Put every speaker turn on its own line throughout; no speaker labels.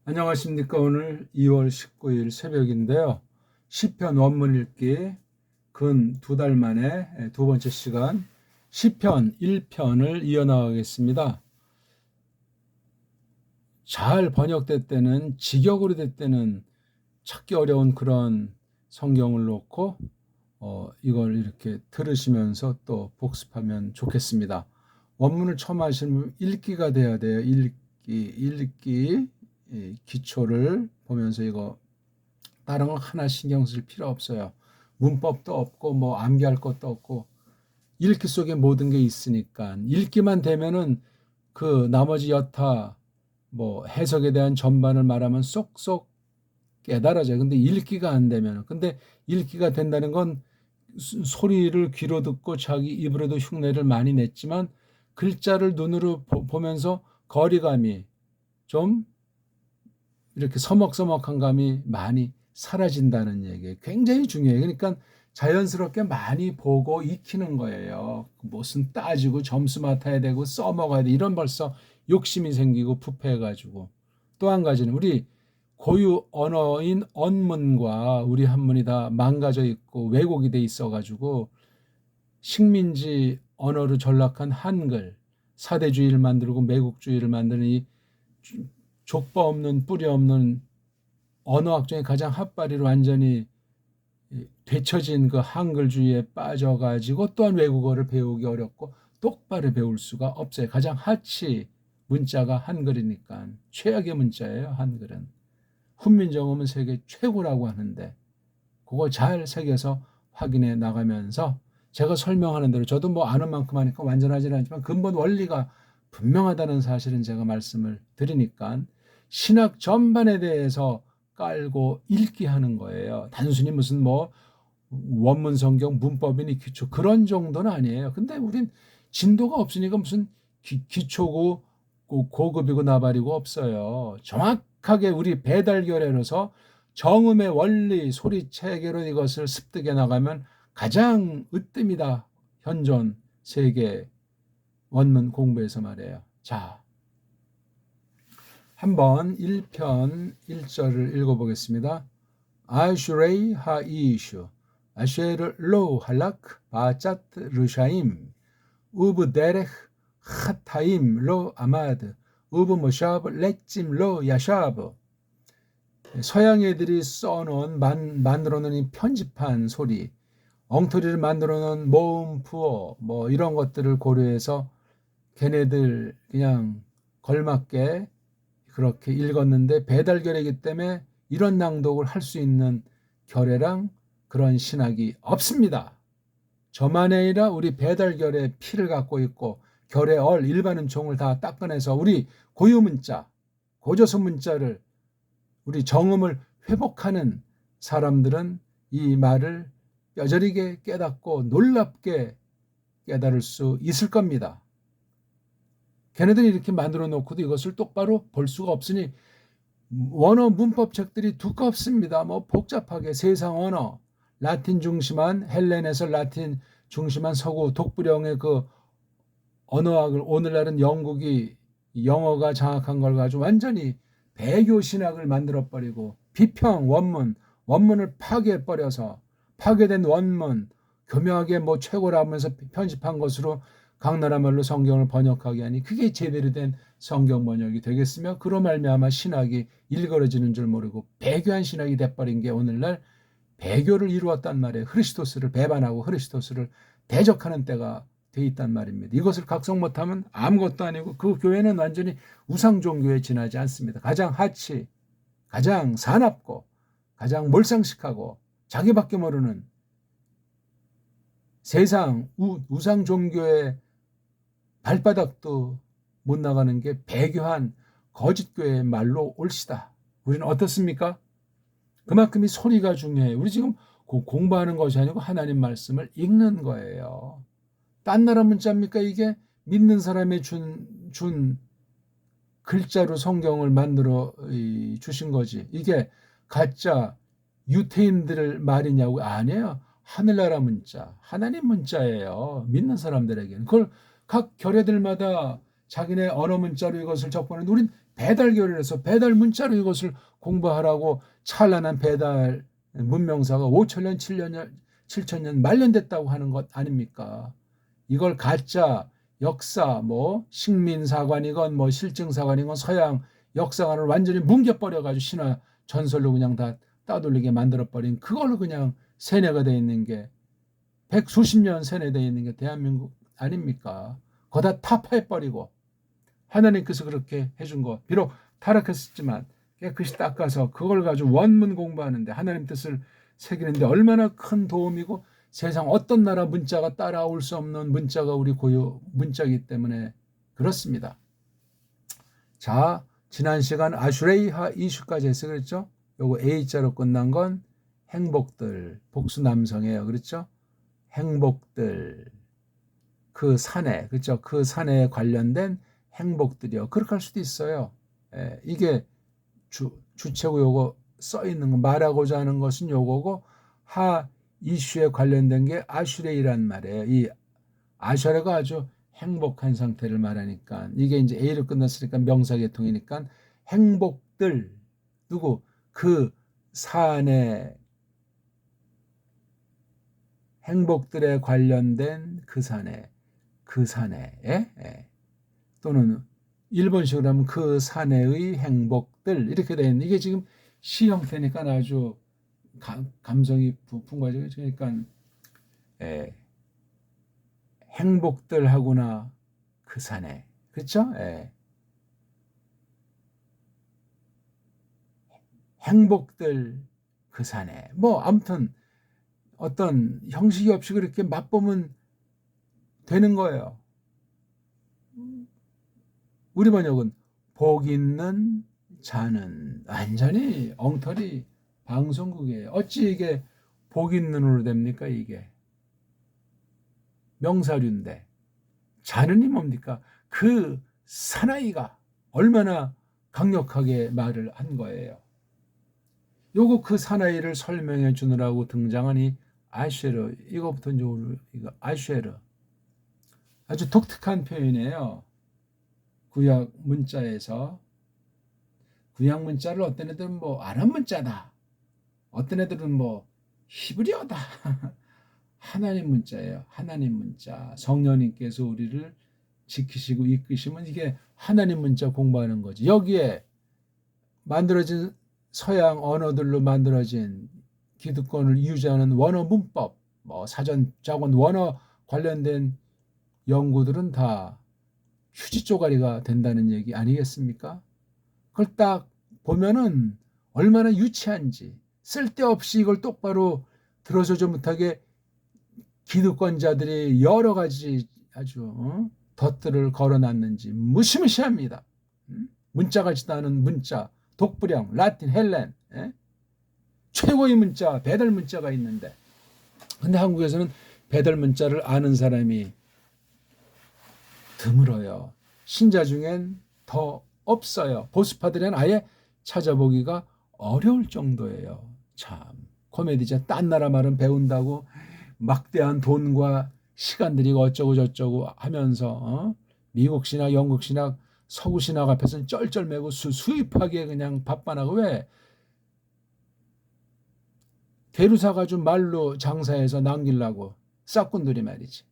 안녕하십니까. 오늘 2월 19일 새벽인데요. 시편 원문 읽기 근 2달 만에 두 번째 시간 시편 1편을 이어나가겠습니다. 잘 번역될 때는 직역으로 될 때는 찾기 어려운 그런 성경을 놓고 이걸 이렇게 들으시면서 또 복습하면 좋겠습니다. 원문을 처음 하시면 읽기가 돼야 돼요. 읽기 기초를 보면서 이거 다른 거 하나 신경 쓸 필요 없어요. 문법도 없고 뭐 암기할 것도 없고 읽기 속에 모든 게 있으니까 읽기만 되면은 그 나머지 여타 뭐 해석에 대한 전반을 말하면 쏙쏙 깨달아져요. 근데 읽기가 안 되면 근데 읽기가 된다는 건 소리를 귀로 듣고 자기 입으로도 흉내를 많이 냈지만 글자를 눈으로 보면서 거리감이 좀 이렇게 서먹서먹한 감이 많이 사라진다는 얘기예요. 굉장히 중요해요. 그러니까 자연스럽게 많이 보고 익히는 거예요. 무슨 따지고 점수 맡아야 되고 써먹어야 돼. 이런 벌써 욕심이 생기고 부패해가지고. 또 한 가지는 우리 고유 언어인 언문과 우리 한문이 다 망가져 있고 왜곡이 돼 있어가지고 식민지 언어로 전락한 한글, 사대주의를 만들고 매국주의를 만드는 이 족보 없는 뿌리 없는 언어학 중에 가장 핫바리로 완전히 되처진 그 한글주의에 빠져가지고 또한 외국어를 배우기 어렵고 똑바로 배울 수가 없어요. 가장 하치 문자가 한글이니까 최악의 문자예요. 한글은. 훈민정음은 세계 최고라고 하는데 그거 잘 새겨서 확인해 나가면서 제가 설명하는 대로 저도 뭐 아는 만큼 하니까 완전하지는 않지만 근본 원리가 분명하다는 사실은 제가 말씀을 드리니까 신학 전반에 대해서 깔고 읽기 하는 거예요. 단순히 무슨 뭐 원문 성경 문법이니 기초 그런 정도는 아니에요. 근데 우린 진도가 없으니까 무슨 기초고 고급이고 나발이고 없어요. 정확하게 우리 배달결에로서 정음의 원리 소리 체계로 이것을 습득해 나가면 가장 으뜸이다. 현존 세계 원문 공부에서 말이에요. 자, 한번 1편 1절을 읽어보겠습니다. 아슈레이 하이슈 아쉐르 로 할락 바짜트 르샤임 우브 데레흐 하타임 로 아마드 우브 모샤브 렉짐 로 야샤브. 서양 애들이 써놓은 만들어놓은 이 편집한 소리, 엉터리를 만들어놓은 모음 부어 뭐 이런 것들을 고려해서 걔네들 그냥 걸맞게 그렇게 읽었는데 배달결이기 때문에 이런 낭독을 할 수 있는 결애랑 그런 신학이 없습니다. 저만 아니라 우리 배달결의 피를 갖고 있고 결의 일반 은총을 다 닦아내서 우리 고유문자, 고조선 문자를 우리 정음을 회복하는 사람들은 이 말을 뼈저리게 깨닫고 놀랍게 깨달을 수 있을 겁니다. 걔네들이 이렇게 만들어 놓고도 이것을 똑바로 볼 수가 없으니 원어 문법 책들이 두껍습니다. 뭐 복잡하게 세상 언어, 라틴 중심한 헬렌에서 라틴 중심한 서구 독부령의 그 언어학을 오늘날은 영국이 영어가 장악한 걸 가지고 완전히 배교 신학을 만들어버리고 비평 원문을 파괴해버려서 파괴된 원문 교묘하게 뭐 최고라면서 편집한 것으로 각 나라 말로 성경을 번역하게 하니 그게 제대로 된 성경 번역이 되겠으며 그로 말미암아 신학이 일그러지는 줄 모르고 배교한 신학이 돼버린 게 오늘날 배교를 이루었단 말이에요. 크리스토스를 배반하고 크리스토스를 대적하는 때가 돼 있단 말입니다. 이것을 각성 못하면 아무것도 아니고 그 교회는 완전히 우상 종교에 지나지 않습니다. 가장 하치, 가장 사납고 가장 몰상식하고 자기밖에 모르는 세상 우상 종교의 발바닥도 못 나가는 게 배교한 거짓교회의 말로 옳시다. 우리는 어떻습니까? 그만큼 이 소리가 중요해요. 우리 지금 공부하는 것이 아니고 하나님 말씀을 읽는 거예요. 딴 나라 문자입니까? 이게 믿는 사람이 준 글자로 성경을 만들어 주신 거지. 이게 가짜 유태인들 말이냐고. 아니에요. 하늘나라 문자, 하나님 문자예요. 믿는 사람들에게는. 그걸 각 결례들마다 자기네 언어 문자로 이것을 접근하는데 우린 배달결을 해서 배달 문자로 이것을 공부하라고 찬란한 배달 문명사가 5천년, 7천년 말년됐다고 하는 것 아닙니까? 이걸 가짜 역사, 뭐 식민사관이건 뭐 실증사관이건 서양 역사관을 완전히 뭉개버려가지고 신화 전설로 그냥 다 따돌리게 만들어버린 그걸로 그냥 세뇌가 돼 있는 게 백수십 년 세뇌되어 있는 게 대한민국 아닙니까? 거다 타파해버리고 하나님께서 그렇게 해준 거 비록 타락했었지만 깨끗이 닦아서 그걸 가지고 원문 공부하는데 하나님 뜻을 새기는데 얼마나 큰 도움이고 세상 어떤 나라 문자가 따라올 수 없는 문자가 우리 고유 문자이기 때문에 그렇습니다. 자, 지난 시간 아슈레이하 이슈까지 해서 그랬죠? 요거 A자로 끝난 건 행복들, 복수 남성이에요. 그렇죠? 행복들, 그 사내, 그렇죠? 그 사내에 관련된 행복들이요. 그렇게 할 수도 있어요. 예, 이게 주체고 요거 써 있는 거 말하고자 하는 것은 요거고 하 이슈에 관련된 게 아슈레이란 말이에요. 이 아슈레가 아주 행복한 상태를 말하니까 이게 이제 A로 끝났으니까 명사계통이니까 행복들 누구 그 사내 행복들에 관련된 그 사내에 또는 일본식으로 하면 그 사내의 행복들 이렇게 되어 있는 이게 지금 시 형태니까 아주 감성이 풍부하죠. 그러니까 행복들 하구나 그 사내 그렇죠? 행복들 그 사내 뭐 아무튼 어떤 형식이 없이 그렇게 맛보면 되는 거예요. 우리 번역은 복 있는 자는 완전히 엉터리 방송국이에요. 어찌 이게 복 있는으로 됩니까? 이게 명사류인데 자는이 뭡니까? 그 사나이가 얼마나 강력하게 말을 한 거예요. 요거 그 사나이를 설명해 주느라고 등장하니 아쉐르 이거부터 이거 아쉐르 아주 독특한 표현이에요. 구약 문자에서 구약 문자를 어떤 애들은 뭐 아람 문자다. 어떤 애들은 뭐 히브리어다. 하나님 문자예요. 하나님 문자. 성령님께서 우리를 지키시고 이끄시면 이게 하나님 문자 공부하는 거지. 여기에 만들어진 서양 언어들로 만들어진 기득권을 유지하는 원어 문법, 뭐 사전 작원 원어 관련된 연구들은 다 휴지 쪼가리가 된다는 얘기 아니겠습니까? 그걸 딱 보면은 얼마나 유치한지 쓸데없이 이걸 똑바로 들어서지 못하게 기득권자들이 여러 가지 아주 덫들을 걸어놨는지 무시무시합니다. 문자 같지도 않은 문자, 독불형, 라틴, 헬렌 최고의 문자, 배달 문자가 있는데 근데 한국에서는 배달 문자를 아는 사람이 드물어요. 신자 중엔 더 없어요. 보수파들은 아예 찾아보기가 어려울 정도예요. 참 코미디죠. 딴 나라 말은 배운다고 막대한 돈과 시간들이 어쩌고 저쩌고 하면서 미국 신학, 영국 신학, 서구 신학 앞에서는 쩔쩔매고 수입하게 그냥 바빠나고 왜 대루 사가지고 말로 장사해서 남기려고 싹꾼들이 말이지.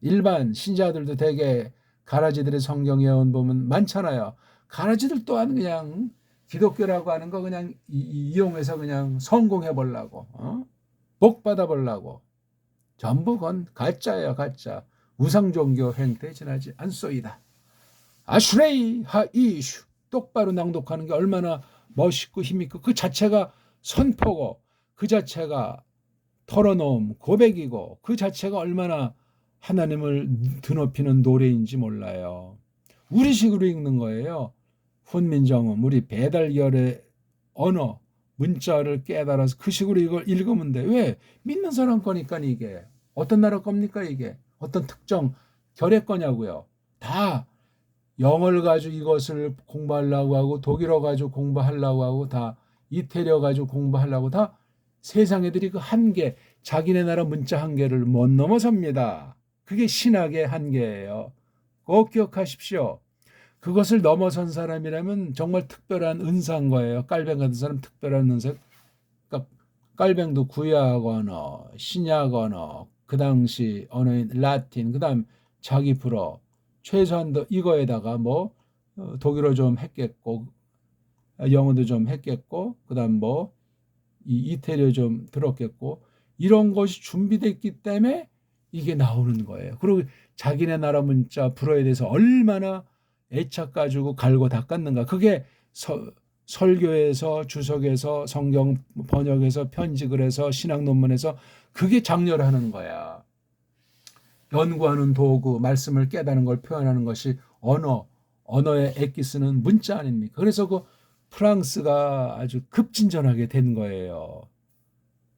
일반 신자들도 되게 가라지들의 성경 예언 보면 많잖아요. 가라지들 또한 그냥 기독교라고 하는 거 그냥 이용해서 그냥 성공해 보려고 복 받아 보려고 전부 건 가짜예요. 가짜. 우상 종교 행태에 지나지 않소이다. 아슈레이 하이슈 똑바로 낭독하는 게 얼마나 멋있고 힘있고 그 자체가 선포고 그 자체가 털어놓음 고백이고 그 자체가 얼마나 하나님을 드높이는 노래인지 몰라요. 우리식으로 읽는 거예요. 훈민정음 우리 배달결의 언어 문자를 깨달아서 그 식으로 이걸 읽으면 돼. 왜? 믿는 사람 거니까 이게. 어떤 나라 겁니까 이게? 어떤 특정 결의 거냐고요. 다 영어를 가지고 이것을 공부하려고 하고 독일어 가지고 공부하려고 하고 다 이태리어 가지고 공부하려고 다 세상 애들이 그 한계 자기네 나라 문자 한계를 못 넘어섭니다. 그게 신학의 한계예요. 꼭 기억하십시오. 그것을 넘어선 사람이라면 정말 특별한 은사인 거예요. 깔뱅 같은 사람 특별한 은사. 그러니까 깔뱅도 구약 언어, 신약 언어, 그 당시 언어인 라틴, 그다음 자기 불어, 최소한도 이거에다가 뭐 독일어 좀 했겠고, 영어도 좀 했겠고, 그다음 뭐 이태리어 좀 들었겠고, 이런 것이 준비됐기 때문에 이게 나오는 거예요. 그리고 자기네 나라 문자 불어에 대해서 얼마나 애착 가지고 갈고 닦았는가. 그게 설교에서 주석에서 성경 번역에서 편집을 해서 신학 논문에서 그게 장렬하는 거야. 연구하는 도구, 말씀을 깨닫는 걸 표현하는 것이 언어에 애기 쓰는 문자 아닙니까? 그래서 그 프랑스가 아주 급진전하게 된 거예요.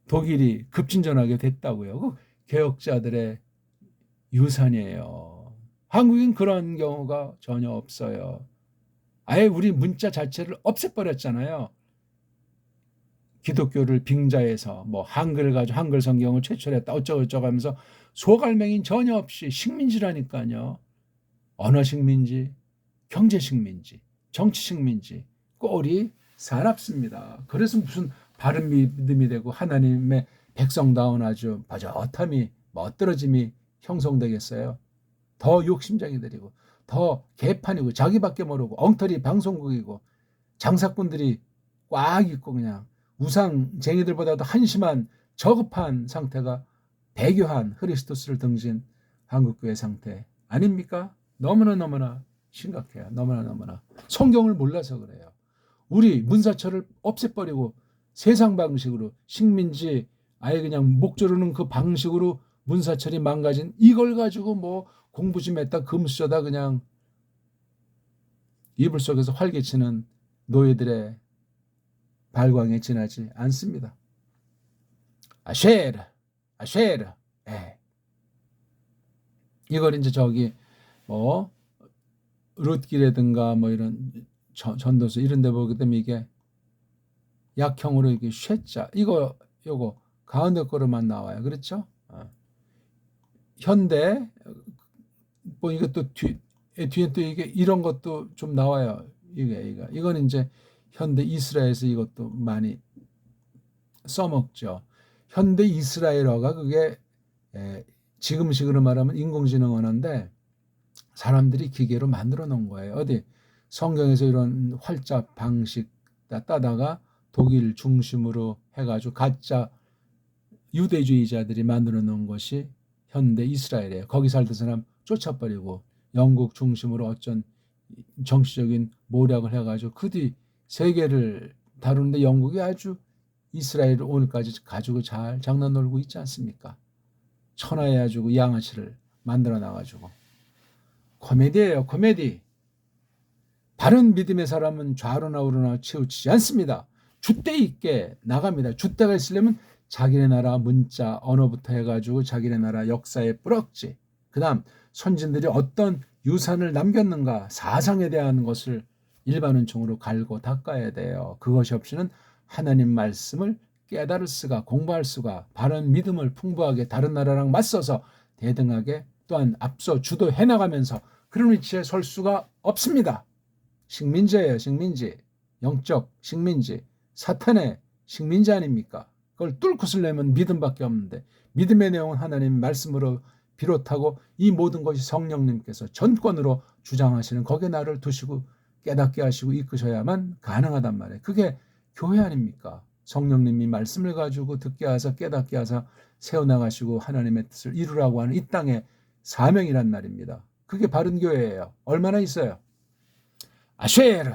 독일이 급진전하게 됐다고요. 그 개혁자들의 유산이에요. 한국엔 그런 경우가 전혀 없어요. 아예 우리 문자 자체를 없애버렸잖아요. 기독교를 빙자해서 뭐 한글 가지고 한글 성경을 최초로 어쩌고저쩌고 하면서 소갈맹인 전혀 없이 식민지라니까요. 언어 식민지, 경제 식민지, 정치 식민지 꼴이 사납습니다. 그래서 무슨 바른 믿음이 되고 하나님의 백성다운 아주 버젓함이 멋들어짐이 형성되겠어요. 더 욕심쟁이 들이고 더 개판이고 자기밖에 모르고 엉터리 방송국이고 장사꾼들이 꽉 있고 그냥 우상쟁이들보다도 한심한 저급한 상태가 배교한 흐리스도스를 등진 한국교회 상태 아닙니까? 너무나 심각해요. 너무나 성경을 몰라서 그래요. 우리 문사철을 없애버리고 세상 방식으로 식민지 아예 그냥 목 조르는 그 방식으로 문사철이 망가진 이걸 가지고 뭐 공부 좀 했다 금수저다 그냥 이불 속에서 활개치는 노예들의 발광에 지나지 않습니다. 아쉐르. 예. 이걸 이제 저기 뭐 룻기라든가 뭐 이런 전도서 이런 데 보게 되면 이게 약형으로 이게 쉐자 요거 가운데 거로만 나와요. 그렇죠? 현대 뭐 이것도 뒤에 또 이게 이런 것도 좀 나와요. 이건 이제 현대 이스라엘에서 이것도 많이 써먹죠. 현대 이스라엘어가 그게 지금식으로 말하면 인공지능 언어인데 사람들이 기계로 만들어 놓은 거예요. 어디 성경에서 이런 활자 방식 따다가 독일 중심으로 해가지고 가짜 유대주의자들이 만들어 놓은 것이 현대 이스라엘이에요. 거기 살던 사람 쫓아버리고 영국 중심으로 어쩐 정치적인 모략을 해가지고 그 뒤 세계를 다루는데 영국이 아주 이스라엘을 오늘까지 가지고 잘 장난 놀고 있지 않습니까? 천하에 가지고 양아치를 만들어 놔가지고 코미디예요. 코미디. 바른 믿음의 사람은 좌로나 우로나 치우치지 않습니다. 줏대 있게 나갑니다. 줏대가 있으려면 자기네 나라 문자 언어부터 해가지고 자기네 나라 역사의 뿌럭지 그 다음 선진들이 어떤 유산을 남겼는가 사상에 대한 것을 일반은총으로 갈고 닦아야 돼요. 그것이 없이는 하나님 말씀을 깨달을 수가 공부할 수가 바른 믿음을 풍부하게 다른 나라랑 맞서서 대등하게 또한 앞서 주도해 나가면서 그런 위치에 설 수가 없습니다. 식민지예요. 식민지. 영적 식민지. 사탄의 식민지 아닙니까? 그걸 뚫고 쓰려면 믿음밖에 없는데 믿음의 내용은 하나님 말씀으로 비롯하고 이 모든 것이 성령님께서 전권으로 주장하시는 거기에 나를 두시고 깨닫게 하시고 이끄셔야만 가능하단 말이에요. 그게 교회 아닙니까? 성령님이 말씀을 가지고 듣게 하사 깨닫게 하사 세워나가시고 하나님의 뜻을 이루라고 하는 이 땅의 사명이란 말입니다. 그게 바른 교회예요. 얼마나 있어요? 아쉐르.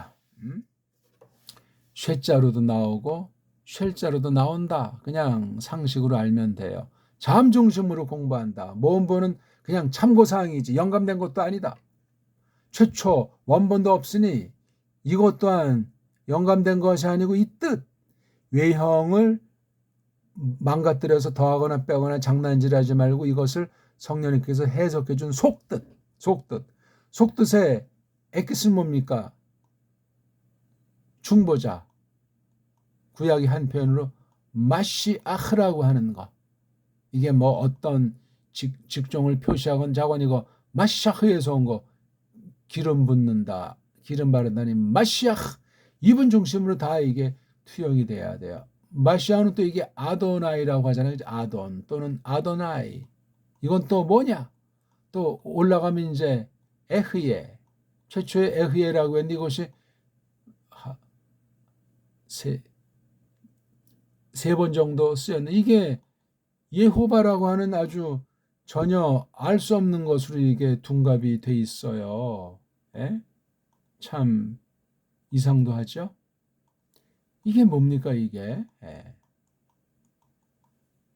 쉐자로도 나오고 쉘자로도 나온다. 그냥 상식으로 알면 돼요. 자음 중심으로 공부한다. 모음보는 그냥 참고사항이지 영감된 것도 아니다. 최초 원본도 없으니 이것 또한 영감된 것이 아니고 이 뜻 외형을 망가뜨려서 더하거나 빼거나 장난질하지 말고 이것을 성령님께서 해석해 준 속뜻의 엑기스는 뭡니까? 중보자. 구약의 한 표현으로 마시아흐라고 하는 거. 이게 뭐 어떤 직종을 표시하건 자건 이거 마시아흐에서 온 거. 기름 붓는다, 기름 바른다니 마시아흐, 이분 중심으로 다 이게 투영이 돼야 돼요. 마시아는 또 이게 아도나이라고 하잖아요. 아돈 또는 아도나이. 이건 또 뭐냐? 또 올라가면 이제 에흐예, 최초의 에흐예라고 했는데 이것이 세 번 정도 쓰였는데 이게 예호바라고 하는 아주 전혀 알 수 없는 것으로 이게 둔갑이 돼 있어요. 예? 참 이상도 하죠. 이게 뭡니까 이게? 예.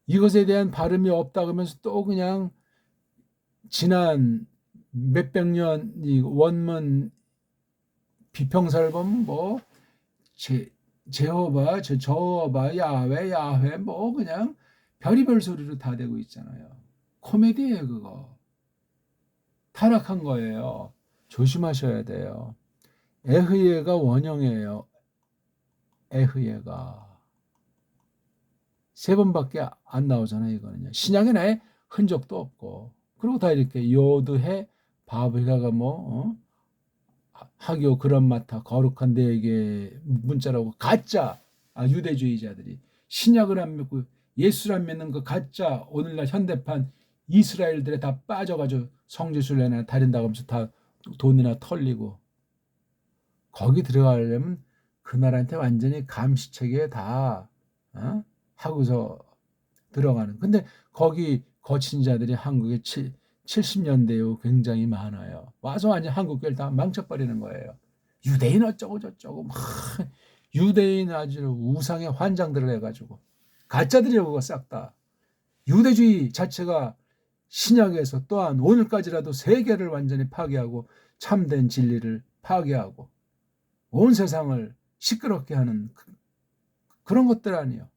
이것에 대한 발음이 없다 그러면서 또 그냥 지난 몇백 년 이 원문 비평사를 보면 뭐 제호바, 저호바, 야훼 뭐 그냥 별의별 소리로 다 되고 있잖아요. 코미디예요 그거. 타락한 거예요. 조심하셔야 돼요. 에흐예가 원형이에요. 에흐예가 세 번밖에 안 나오잖아요. 이거는요. 신약에 나의 흔적도 없고 그리고 다 이렇게 요드해 바브가가 뭐 하교 그란마타 거룩한 데에게 문자라고 가짜 유대주의자들이 신약을 안 믿고 예수를 안 믿는 그 가짜 오늘날 현대판 이스라엘들에 다 빠져가지고 성지순례나 다닌다고 하면서 다 돈이나 털리고 거기 들어가려면 그 나라한테 완전히 감시체계에 다 하고서 들어가는. 근데 거기 거친 자들이 한국에 70년대에 굉장히 많아요. 와서 완전 한국교회를 다 망쳐버리는 거예요. 유대인 어쩌고 저쩌고 막 유대인 아주 우상의 환장들을 해가지고 가짜들이라고 그거 싹 다. 유대주의 자체가 신약에서 또한 오늘까지라도 세계를 완전히 파괴하고 참된 진리를 파괴하고 온 세상을 시끄럽게 하는 그런 것들 아니에요.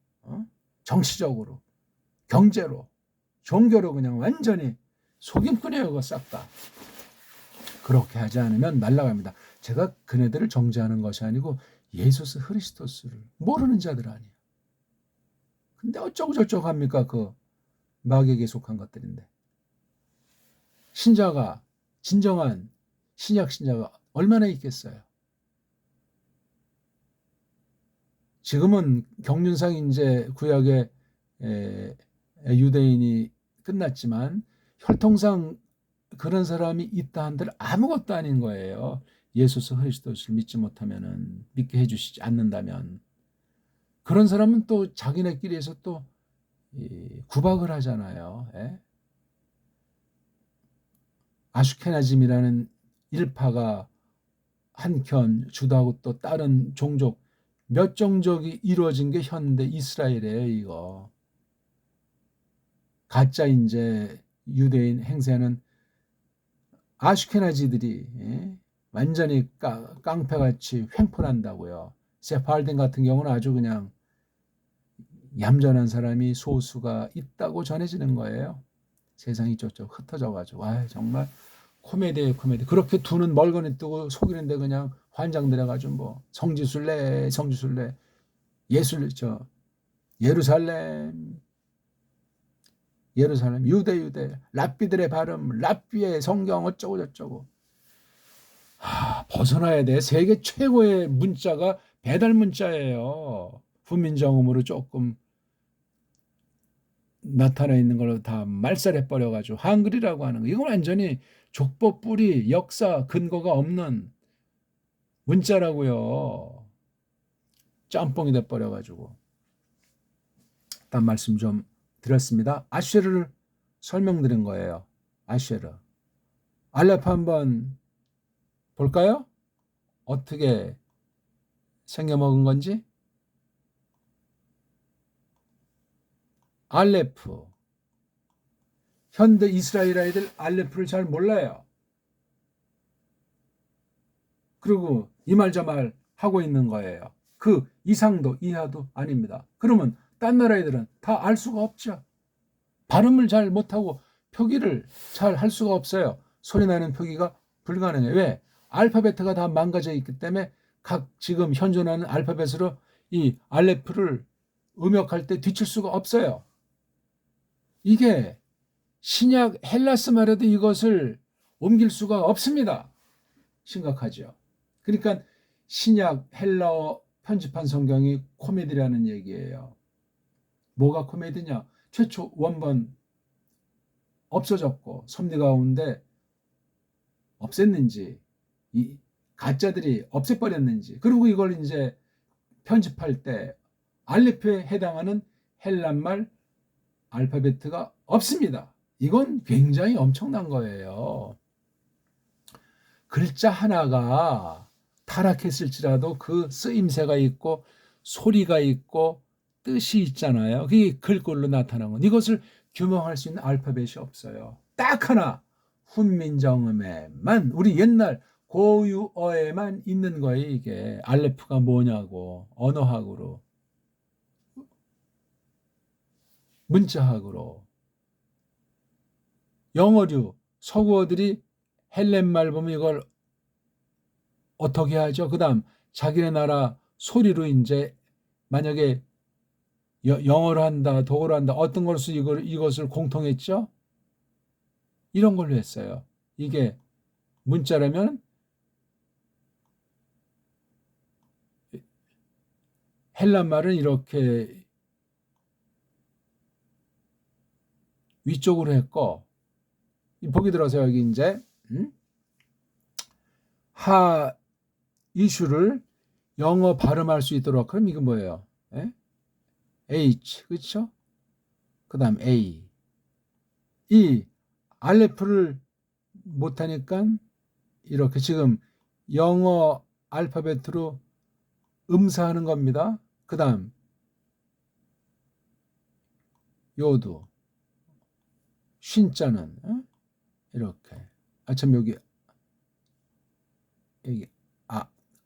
정치적으로, 경제로, 종교로 그냥 완전히 속임꾼이에요. 그거 싹 다. 그렇게 하지 않으면 날아갑니다. 제가 그네들을 정죄하는 것이 아니고 예수스 그리스도스를 모르는 자들 아니에요. 근데 어쩌고 저쩌고 합니까? 그 마귀에게 속한 것들인데. 신자가 진정한 신약 신자가 얼마나 있겠어요? 지금은 경륜상 이제 구약의 유대인이 끝났지만 혈통상 그런 사람이 있다 한들 아무것도 아닌 거예요. 예수 그리스도를 믿지 못하면은 믿게 해주시지 않는다면 그런 사람은 또 자기네끼리에서 또 구박을 하잖아요. 예? 아슈케나즘이라는 일파가 한켠 주도하고 또 다른 종족 몇 종족이 이루어진 게 현대 이스라엘이에요. 이거 가짜 이제 유대인 행세하는 아슈케나지들이 완전히 깡패같이 횡포한다고요. 세파르딘 같은 경우는 아주 그냥 얌전한 사람이 소수가 있다고 전해지는 거예요. 세상이 쪽쪽 흩어져가지고 정말 코미디예요 코미디. 그렇게 두 눈 멀거니 뜨고 속이는데 그냥 환장들어가지고 뭐 성지순례 예술 예루살렘 유대 랍비들의 발음 랍비의 성경 어쩌고 저쩌고 벗어나야 돼. 세계 최고의 문자가 배달 문자예요. 훈민정음으로 조금 나타나 있는 걸로 다 말살해 버려가지고 한글이라고 하는 거 이건 완전히 족보 뿌리 역사 근거가 없는 문자라고요. 짬뽕이 돼 버려가지고 일단 말씀 좀 드렸습니다. 아쉐르를 설명드린 거예요. 아쉐르 알레프 한번 볼까요? 어떻게 생겨먹은 건지. 알레프 현대 이스라엘 아이들 알레프를 잘 몰라요. 그리고 이 말 저 말 하고 있는 거예요. 그 이상도 이하도 아닙니다. 그러면 딴 나라 애들은 다 알 수가 없죠. 발음을 잘 못하고 표기를 잘 할 수가 없어요. 소리 나는 표기가 불가능해요. 왜? 알파벳가 다 망가져 있기 때문에 각 지금 현존하는 알파벳으로 이 알레프를 음역할 때 뒤칠 수가 없어요. 이게 신약 헬라스 말에도 이것을 옮길 수가 없습니다. 심각하죠. 그러니까 신약 헬라어 편집한 성경이 코미디라는 얘기예요. 뭐가 코미디냐? 최초 원본 없어졌고 섭리 가운데 없앴는지 이 가짜들이 없애버렸는지, 그리고 이걸 이제 편집할 때 알레프에 해당하는 헬란말 알파벳가 없습니다. 이건 굉장히 엄청난 거예요. 글자 하나가 타락했을지라도 그 쓰임새가 있고 소리가 있고 뜻이 있잖아요. 그게 글꼴로 나타난 건, 이것을 규명할 수 있는 알파벳이 없어요. 딱 하나, 훈민정음에만, 우리 옛날 고유어에만 있는 거예요. 이게 알레프가 뭐냐고, 언어학으로, 문자학으로. 영어류 서구어들이 헬렌말 보면 이걸 어떻게 하죠? 그 다음 자기네 나라 소리로 이제 만약에 영어로 한다, 독어로 한다, 어떤 걸로 이것을 공통했죠? 이런 걸로 했어요. 이게 문자라면 헬란 말은 이렇게 위쪽으로 했고, 보기 들어서 여기 이제 하 이슈를 영어 발음할 수 있도록, 그럼 이거 뭐예요? 에? H, 그렇죠? 그 다음 A. 이 알레프를 못하니까 이렇게 지금 영어 알파벳으로 음사하는 겁니다. 그 다음 요도 쉰자는 이렇게, 참 여기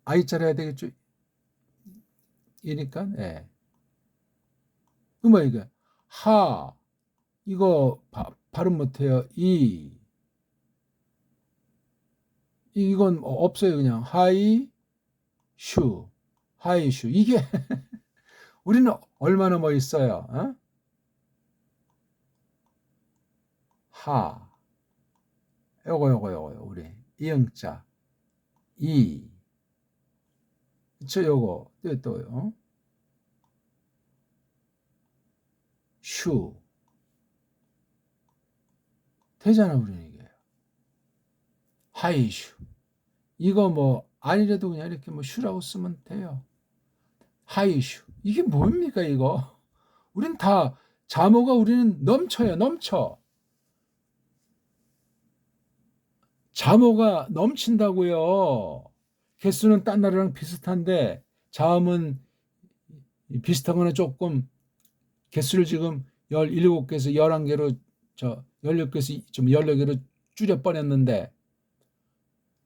아이자를 해야 되겠죠? 이니까 그럼 이게 하, 이거 발음 못해요. 이건 없어요. 그냥 하이슈, 이게 우리는 얼마나 멋있어요. 하, 요거 우리 이응자 저 요거 또요. 슈 되잖아. 우리는 이게 하이슈, 이거 뭐 아니래도 그냥 이렇게 뭐 슈라고 쓰면 돼요. 하이슈, 이게 뭡니까 이거? 우린 다 자모가 우리는 넘쳐요. 넘쳐. 자모가 넘친다고요. 개수는 딴 나라랑 비슷한데 자음은 비슷하거나 조금 개수를 지금 17개에서 11개로 16개에서 좀 14개로 줄여 뻔했는데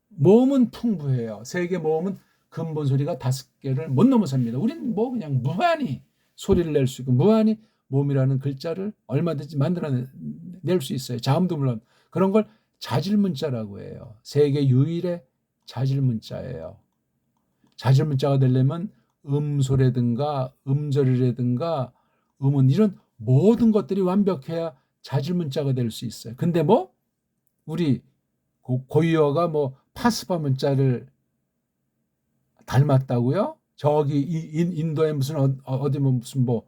모음은 풍부해요. 세계 모음은 근본 소리가 5개를 못 넘어섭니다. 우린 뭐 그냥 무한히 소리를 낼 수 있고 무한히 모음이라는 글자를 얼마든지 만들어낼 수 있어요. 자음도 물론. 그런 걸 자질문자라고 해요. 세계 유일의 자질문자예요. 자질문자가 되려면 음소라든가 음절이라든가 음은, 이런 모든 것들이 완벽해야 자질문자가 될 수 있어요. 근데 뭐 우리 고유어가 뭐 파스파 문자를 닮았다고요? 저기 인도에 무슨 어디 뭐 무슨 뭐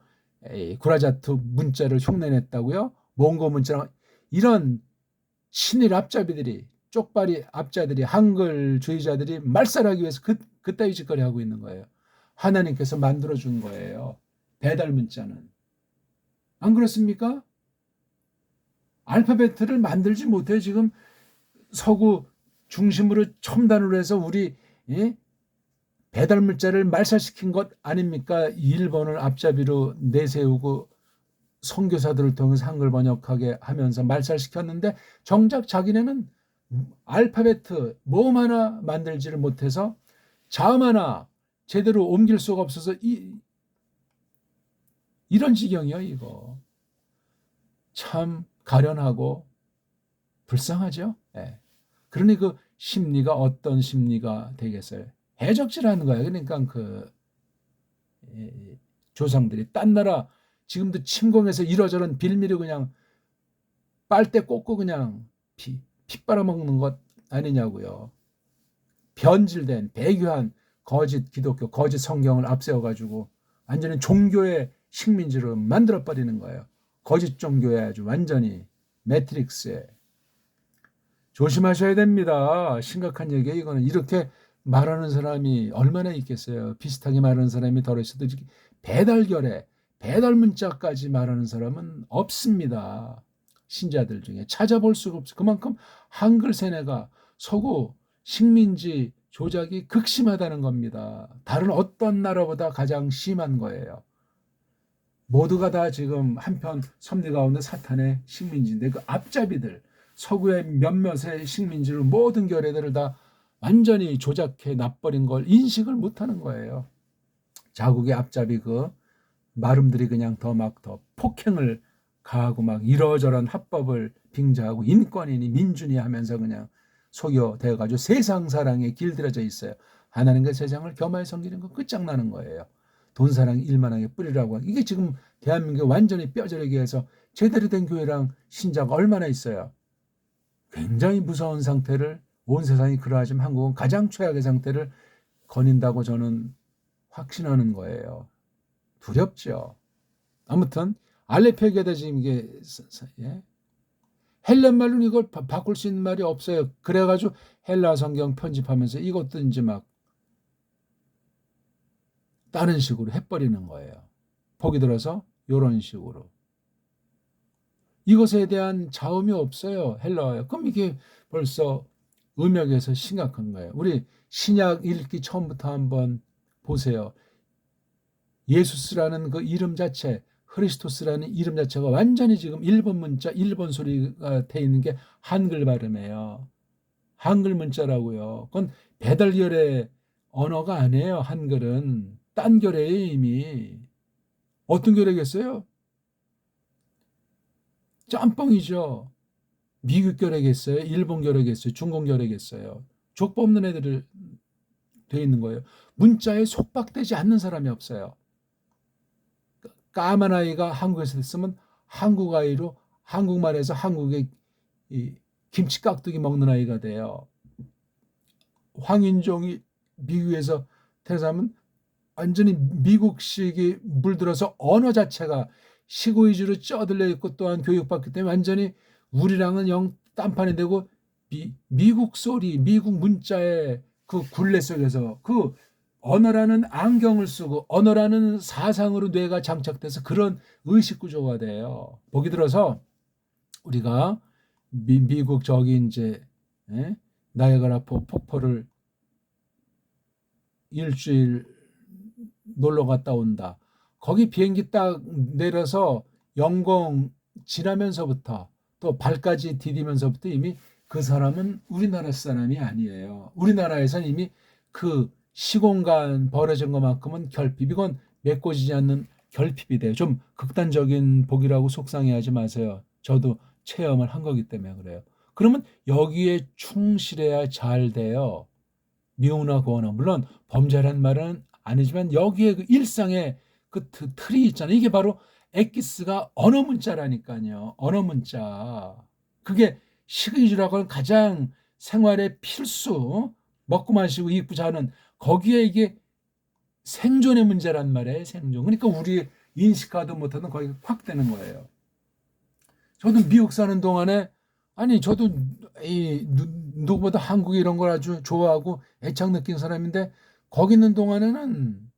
구라자트 문자를 흉내냈다고요? 몽고 문자랑, 이런 친일 앞잡이들이, 쪽발이 앞자들이, 한글주의자들이 말살하기 위해서 그따위 짓거리 하고 있는 거예요. 하나님께서 만들어준 거예요. 배달 문자는. 안 그렇습니까? 알파벳을 만들지 못해요. 지금 서구 중심으로 첨단으로 해서 우리 배달 문자를 말살시킨 것 아닙니까? 일본을 앞잡이로 내세우고 선교사들을 통해서 한글 번역하게 하면서 말살시켰는데, 정작 자기네는 알파벳 모음 하나 만들지를 못해서 자음 하나 제대로 옮길 수가 없어서 이런 지경이요. 이거 참 가련하고 불쌍하죠. 그러니 그 심리가 어떤 심리가 되겠어요? 해적질하는 거예요. 그러니까 그 조상들이 딴 나라 지금도 침공해서 이러저런 빌미로 그냥 빨대 꽂고 그냥 피 빨아먹는 것 아니냐고요. 변질된 배교한 거짓 기독교, 거짓 성경을 앞세워가지고 완전히 종교의 식민지로 만들어버리는 거예요. 거짓 종교에 아주 완전히 매트릭스에. 조심하셔야 됩니다. 심각한 얘기예요. 이거는 이렇게 말하는 사람이 얼마나 있겠어요. 비슷하게 말하는 사람이 덜 있어도 배달결에 배달 문자까지 말하는 사람은 없습니다. 신자들 중에 찾아볼 수가 없어요. 그만큼 한글 세뇌가 서구 식민지 조작이 극심하다는 겁니다. 다른 어떤 나라보다 가장 심한 거예요. 모두가 다 지금 한편 섭리 가운데 사탄의 식민지인데 그 앞잡이들 서구의 몇몇의 식민지를 모든 결례들을 다 완전히 조작해 놔버린 걸 인식을 못하는 거예요. 자국의 앞잡이 그 마름들이 그냥 더 폭행을 가하고 막 이러저런 합법을 빙자하고 인권이니 민주니 하면서 그냥 속여대가지고 세상 사랑에 길들여져 있어요. 하나님과 세상을 겸하여 섬기는 거 끝장나는 거예요. 돈 사랑 일만하게 뿌리라고. 이게 지금 대한민국에 완전히 뼈저리게 해서 제대로 된 교회랑 신자가 얼마나 있어요. 굉장히 무서운 상태를 온 세상이 그러하지만 한국은 가장 최악의 상태를 거닌다고 저는 확신하는 거예요. 두렵죠. 아무튼 알레페게다 지금 이게 헬란 말로는 이걸 바꿀 수 있는 말이 없어요. 그래가지고 헬라 성경 편집하면서 이것도 이제 막 다른 식으로 해버리는 거예요. 보기 들어서 이런 식으로. 이것에 대한 자음이 없어요. 헬라어에. 그럼 이게 벌써 음역에서 심각한 거예요. 우리 신약 읽기 처음부터 한번 보세요. 예수스라는 그 이름 자체, 크리스토스라는 이름 자체가 완전히 지금 일본 문자, 일본 소리가 돼 있는 게 한글 발음이에요. 한글 문자라고요. 그건 배달결의 언어가 아니에요. 한글은 딴 결의예요. 이미. 어떤 결의겠어요? 짬뽕이죠. 미국 결의겠어요? 일본 결의겠어요? 중국 결의겠어요? 족보 없는 애들을 돼 있는 거예요. 문자에 속박되지 않는 사람이 없어요. 까만 아이가 한국에서 됐으면 한국 아이로 한국말에서 한국의 김치 깍두기 먹는 아이가 돼요. 황인종이 미국에서 태어나면 완전히 미국식이 물들어서 언어 자체가 시고 위주로 쪄들려 있고 또한 교육받기 때문에 완전히 우리랑은 영 딴판이 되고 미국 소리, 미국 문자의 그 굴레 속에서 그 언어라는 안경을 쓰고 언어라는 사상으로 뇌가 장착돼서 그런 의식 구조가 돼요. 보기 들어서 우리가 미국 저기 이제 나이아가라 폭포를 일주일 놀러 갔다 온다. 거기 비행기 딱 내려서 영공 지나면서부터 또 발까지 디디면서부터 이미 그 사람은 우리나라 사람이 아니에요. 우리나라에서는 이미 그 시공간 벌어진 것만큼은 결핍, 이건 메꿔지지 않는 결핍이 돼요. 좀 극단적인 복이라고 속상해하지 마세요. 저도 체험을 한 거기 때문에 그래요. 그러면 여기에 충실해야 잘 돼요. 미우나 고어나 물론 범죄란 말은 아니지만 여기에 그 일상의 그 틀이 있잖아요. 이게 바로 엑기스가 언어 문자라니까요. 언어 문자. 그게 식의주라고 하는 가장 생활의 필수, 먹고 마시고 입고 자는 거기에 이게 생존의 문제란 말이에요. 생존. 그러니까 우리 인식하도 못하는 거기 확 되는 거예요. 저도 미국 사는 동안에 아니 저도 누구보다 한국 이런 걸 아주 좋아하고 애착 느낀 사람인데 거기 있는 동안에는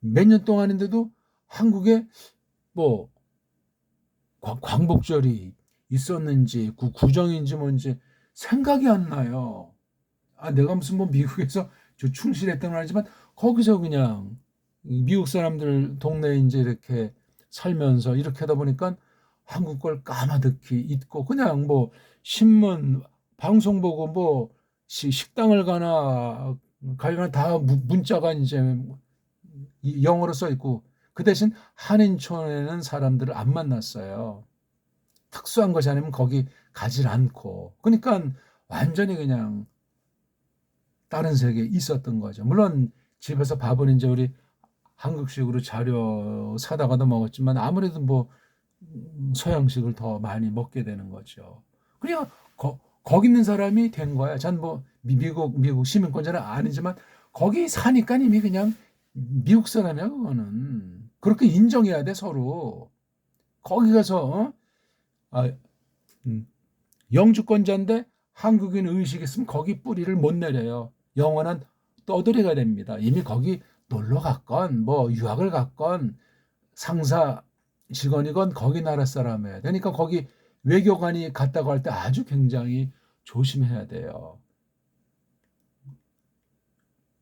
몇 년 동안인데도 한국에 뭐 광복절이 있었는지 구정인지 뭔지 생각이 안 나요. 아 내가 무슨 뭐 미국에서 충실했던 건 아니지만 거기서 그냥 미국 사람들 동네에 이제 이렇게 살면서 이렇게 하다 보니까 한국 걸 까마득히 잊고 그냥 뭐 신문 방송 보고 뭐 식당을 가나 다 문자가 이제 영어로 써 있고 그 대신 한인촌에는 사람들을 안 만났어요. 특수한 것이 아니면 거기 가질 않고 그러니까 완전히 그냥 다른 세계에 있었던 거죠. 물론 집에서 밥은 이제 우리 한국식으로 자료 사다가도 먹었지만 아무래도 뭐 서양식을 더 많이 먹게 되는 거죠. 그냥 거기 있는 사람이 된 거야. 전 뭐 미국 시민권자는 아니지만 거기 사니까 이미 그냥 미국 사람이야 그거는. 그렇게 인정해야 돼 서로. 거기 가서 아, 음, 영주권자인데 한국인 의식이 있으면 거기 뿌리를 못 내려요. 영원한 떠돌이가 됩니다. 이미 거기 놀러 갔건 뭐 유학을 갔건 상사 직원이건 거기 나라 사람이에요. 그러니까 거기 외교관이 갔다고 할 때 아주 굉장히 조심해야 돼요.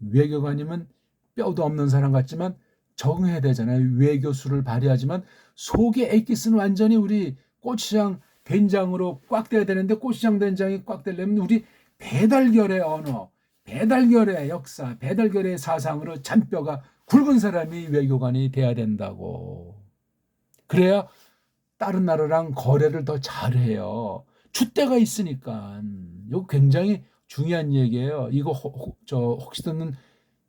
외교관이면 뼈도 없는 사람 같지만 적응해야 되잖아요. 외교수를 발휘하지만 속에 엑기스는 완전히 우리 고추장 된장으로 꽉 돼야 되는데 고추장 된장이 꽉 되려면 우리 배달결의 언어, 배달결의 역사, 배달결의 사상으로 잔뼈가 굵은 사람이 외교관이 돼야 된다고. 그래야 다른 나라랑 거래를 더 잘해요. 줏대가 있으니까. 이거 굉장히 중요한 얘기예요. 이거 혹시 듣는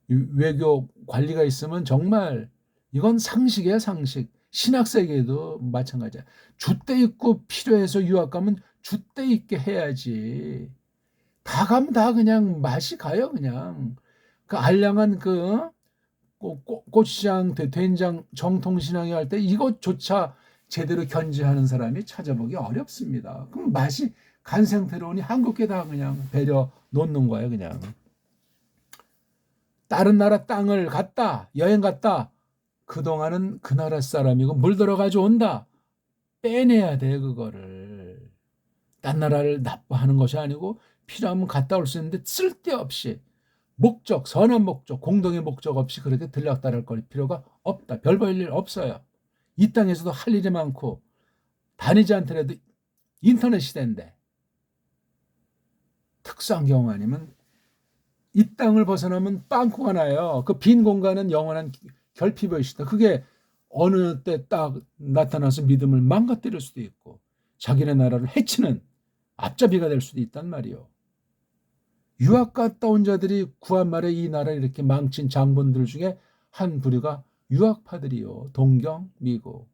외교 관리가 있으면 정말 이건 상식이에요, 상식. 신학 세계도 마찬가지야. 줏대 있고 필요해서 유학 가면 줏대 있게 해야지. 다 가면 다 그냥 맛이 가요, 그냥. 그 알량한 그 고추장, 된장 정통신앙이 할 때 이것조차 제대로 견지하는 사람이 찾아보기 어렵습니다. 그럼 맛이 간 상태로 오니 한국에 다 그냥 배려 놓는 거예요, 그냥. 다른 나라 땅을 갔다, 여행 갔다. 그동안은 그 나라 사람이고 물들어 가져온다. 빼내야 돼, 그거를. 딴 나라를 나빠하는 것이 아니고 필요하면 갔다 올 수 있는데 쓸데없이 목적, 선한 목적, 공동의 목적 없이 그렇게 들락달락 거릴 필요가 없다. 별 볼 일 없어요. 이 땅에서도 할 일이 많고 다니지 않더라도 인터넷 시대인데 특수한 경우 아니면 이 땅을 벗어나면 빵꾸가 나요. 그 빈 공간은 영원한 결핍의식이다. 그게 어느 때 딱 나타나서 믿음을 망가뜨릴 수도 있고 자기네 나라를 해치는 앞잡이가 될 수도 있단 말이요. 유학 갔다 온 자들이 구한 말에 이 나라를 이렇게 망친 장본들 중에 한 부류가 유학파들이요. 동경, 미국.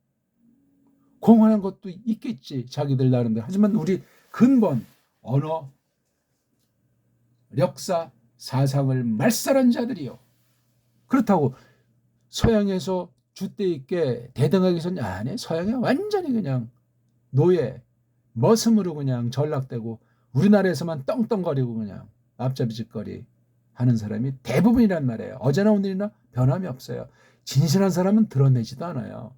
공헌한 것도 있겠지. 자기들 나름대로. 하지만 우리 근본 언어, 역사, 사상을 말살한 자들이요. 그렇다고 서양에서 줏대 있게 대등하게 선 아니 서양에 완전히 그냥 노예, 머슴으로 그냥 전락되고 우리나라에서만 떵떵거리고 그냥 앞잡이짓거리 하는 사람이 대부분이란 말이에요. 어제나 오늘이나 변함이 없어요. 진실한 사람은 드러내지도 않아요.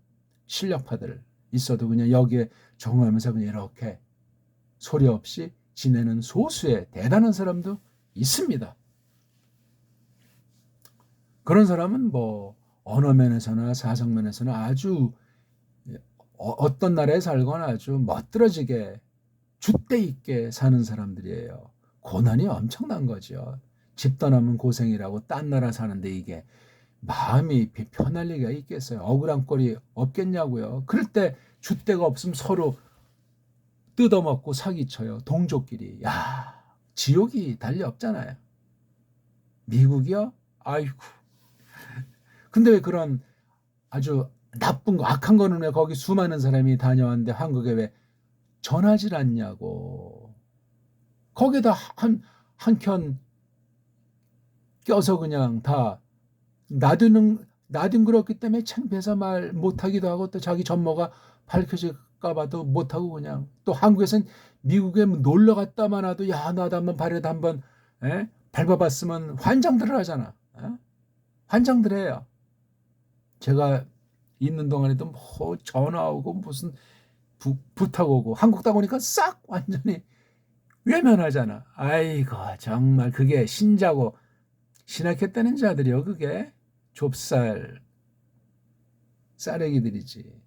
실력파들 있어도 그냥 여기에 적응하면서 그냥 이렇게 소리 없이 지내는 소수의 대단한 사람도 있습니다. 그런 사람은 뭐 언어 면에서나 사상 면에서나 아주 어떤 나라에 살거나 아주 멋들어지게 줏대 있게 사는 사람들이에요. 고난이 엄청난 거죠. 집 떠나면 고생이라고 딴 나라 사는데 이게 마음이 편할 리가 있겠어요. 억울한 꼴이 없겠냐고요. 그럴 때 줏대가 없으면 서로 뜯어먹고 사기쳐요. 동족끼리. 야, 지옥이 달리 없잖아요. 미국이요? 아이고. 근데 왜 그런 아주 나쁜 거, 악한 거는 왜 거기 수많은 사람이 다녀왔는데 한국에 왜 전하질 않냐고. 거기다 한켠 껴서 그냥 다 나뒹굴었기 때문에 창피해서 말 못하기도 하고 또 자기 전모가 밝혀질까 봐도 못하고 그냥 또 한국에선 미국에 놀러 갔다만 와도 야 나도 한번 발에도 한번 밟아봤으면 환장들 하잖아. 환장들 해요. 제가 있는 동안에도 뭐 전화 오고 무슨 부탁 오고 한국 다 오니까 싹 완전히 외면하잖아. 아이고 정말 그게 신자고 신학했다는 자들이요. 그게 좁쌀 쌀애기들이지.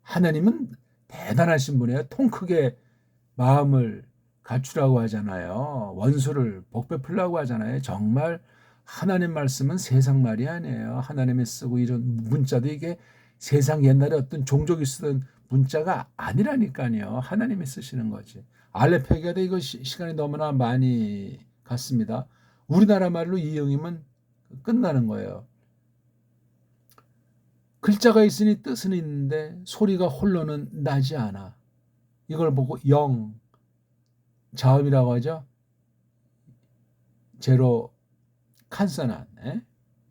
하나님은 대단하신 분이에요. 통 크게 마음을 갖추라고 하잖아요. 원수를 복베풀라고 하잖아요. 정말 하나님 말씀은 세상 말이 아니에요. 하나님이 쓰고 이런 문자도 이게 세상 옛날에 어떤 종족이 쓰던 문자가 아니라니까요. 하나님이 쓰시는 거지. 알레페기아도 이거 시간이 너무나 많이 갔습니다. 우리나라 말로 이응이면 끝나는 거예요. 글자가 있으니 뜻은 있는데 소리가 홀로는 나지 않아. 이걸 보고 영, 자음이라고 하죠. 제로 칸소난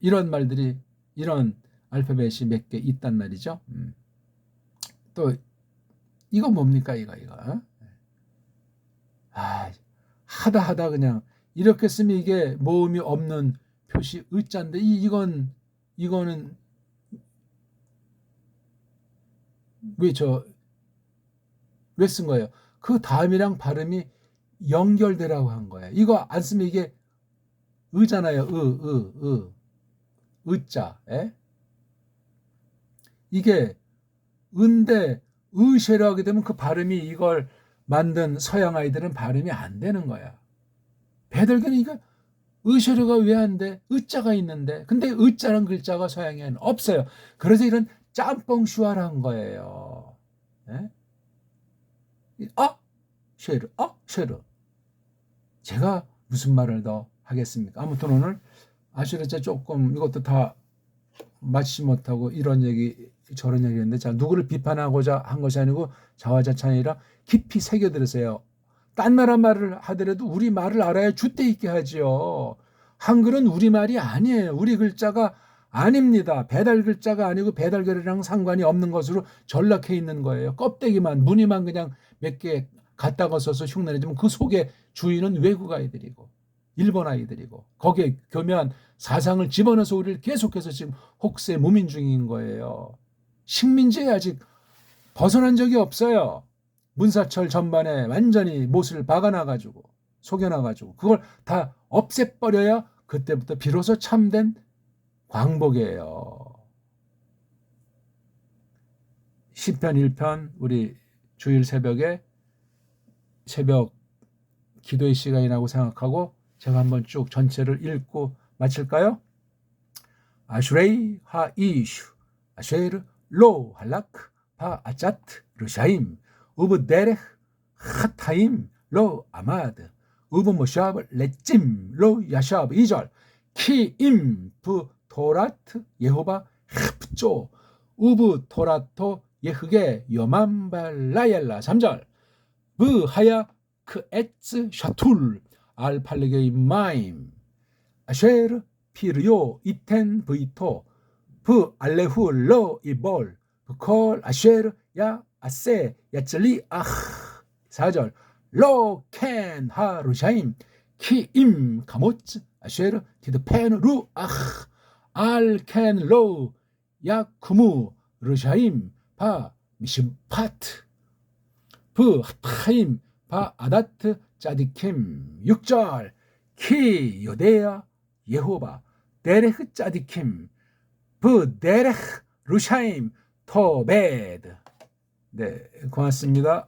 이런 말들이 이런 알파벳이 몇 개 있단 말이죠. 또 이거 뭡니까 이거 하다 그냥 이렇게 쓰면 이게 모음이 없는 표시 의자인데 이거는 왜 쓴 거예요? 그 다음이랑 발음이 연결되라고 한 거예요. 이거 안 쓰면 이게 의잖아요. 의자. 이게 은데 의쉐로 하게 되면 그 발음이 이걸 만든 서양 아이들은 발음이 안 되는 거야. 배달견이 이거 의쉐로가 왜 안 돼? 의자가 있는데. 근데 의자란 글자가 서양에는 없어요. 그래서 이런 짬뽕 슈아를 한 거예요. 쉐르. 제가 무슨 말을 더 하겠습니까? 아무튼 오늘 아슈레자 조금 이것도 다 맞지 못하고 이런 얘기 저런 얘기 했는데, 자, 누구를 비판하고자 한 것이 아니고 자화자찬이 아니라 깊이 새겨들으세요. 딴 나라 말을 하더라도 우리 말을 알아야 줏대 있게 하지요. 한글은 우리 말이 아니에요. 우리 글자가 아닙니다. 배달 글자가 아니고 배달결이랑 상관이 없는 것으로 전락해 있는 거예요. 껍데기만 무늬만 그냥 몇 개 갖다가 써서 흉내내지만 그 속에 주인은 외국 아이들이고 일본 아이들이고 거기에 교묘한 사상을 집어넣어서 우리를 계속해서 지금 혹세 무민 중인 거예요. 식민지에 아직 벗어난 적이 없어요. 문사철 전반에 완전히 못을 박아놔가지고 속여놔가지고 그걸 다 없애버려야 그때부터 비로소 참된 광복이에요. 시편 1편 우리 주일 새벽에 새벽 기도의 시간이라고 생각하고 제가 한번 쭉 전체를 읽고 마칠까요? 아슈레이 하이슈 아쉐르 로 할라크 바 아차트 르샤임 우브 데레흐 하타임 로 아마드 우브 모샤브 레찜 로 야샤브 2절 키임 부 토라트 예호바 헤프조 우브 토라토 예흐게 요만발라얄라 3절 브 하야 그 에츠 샤툴 알팔레게 마임 아쉐르 피르요 이텐 브이토 브 알레후 로 이볼 브콜 아쉐르 야 아세 야슬리 아흐 4절 로 켄 하루샤임 키임 카모츠 아쉐르 티드펜 루 아흐 알켄 로 야쿠무 르샤임 바 미심파트 브 하타임 바 아다트 짜디킴 6절 키 요데야 예호바 데레흐 짜디킴 브 데레흐 루샤임 토베드. 네, 고맙습니다.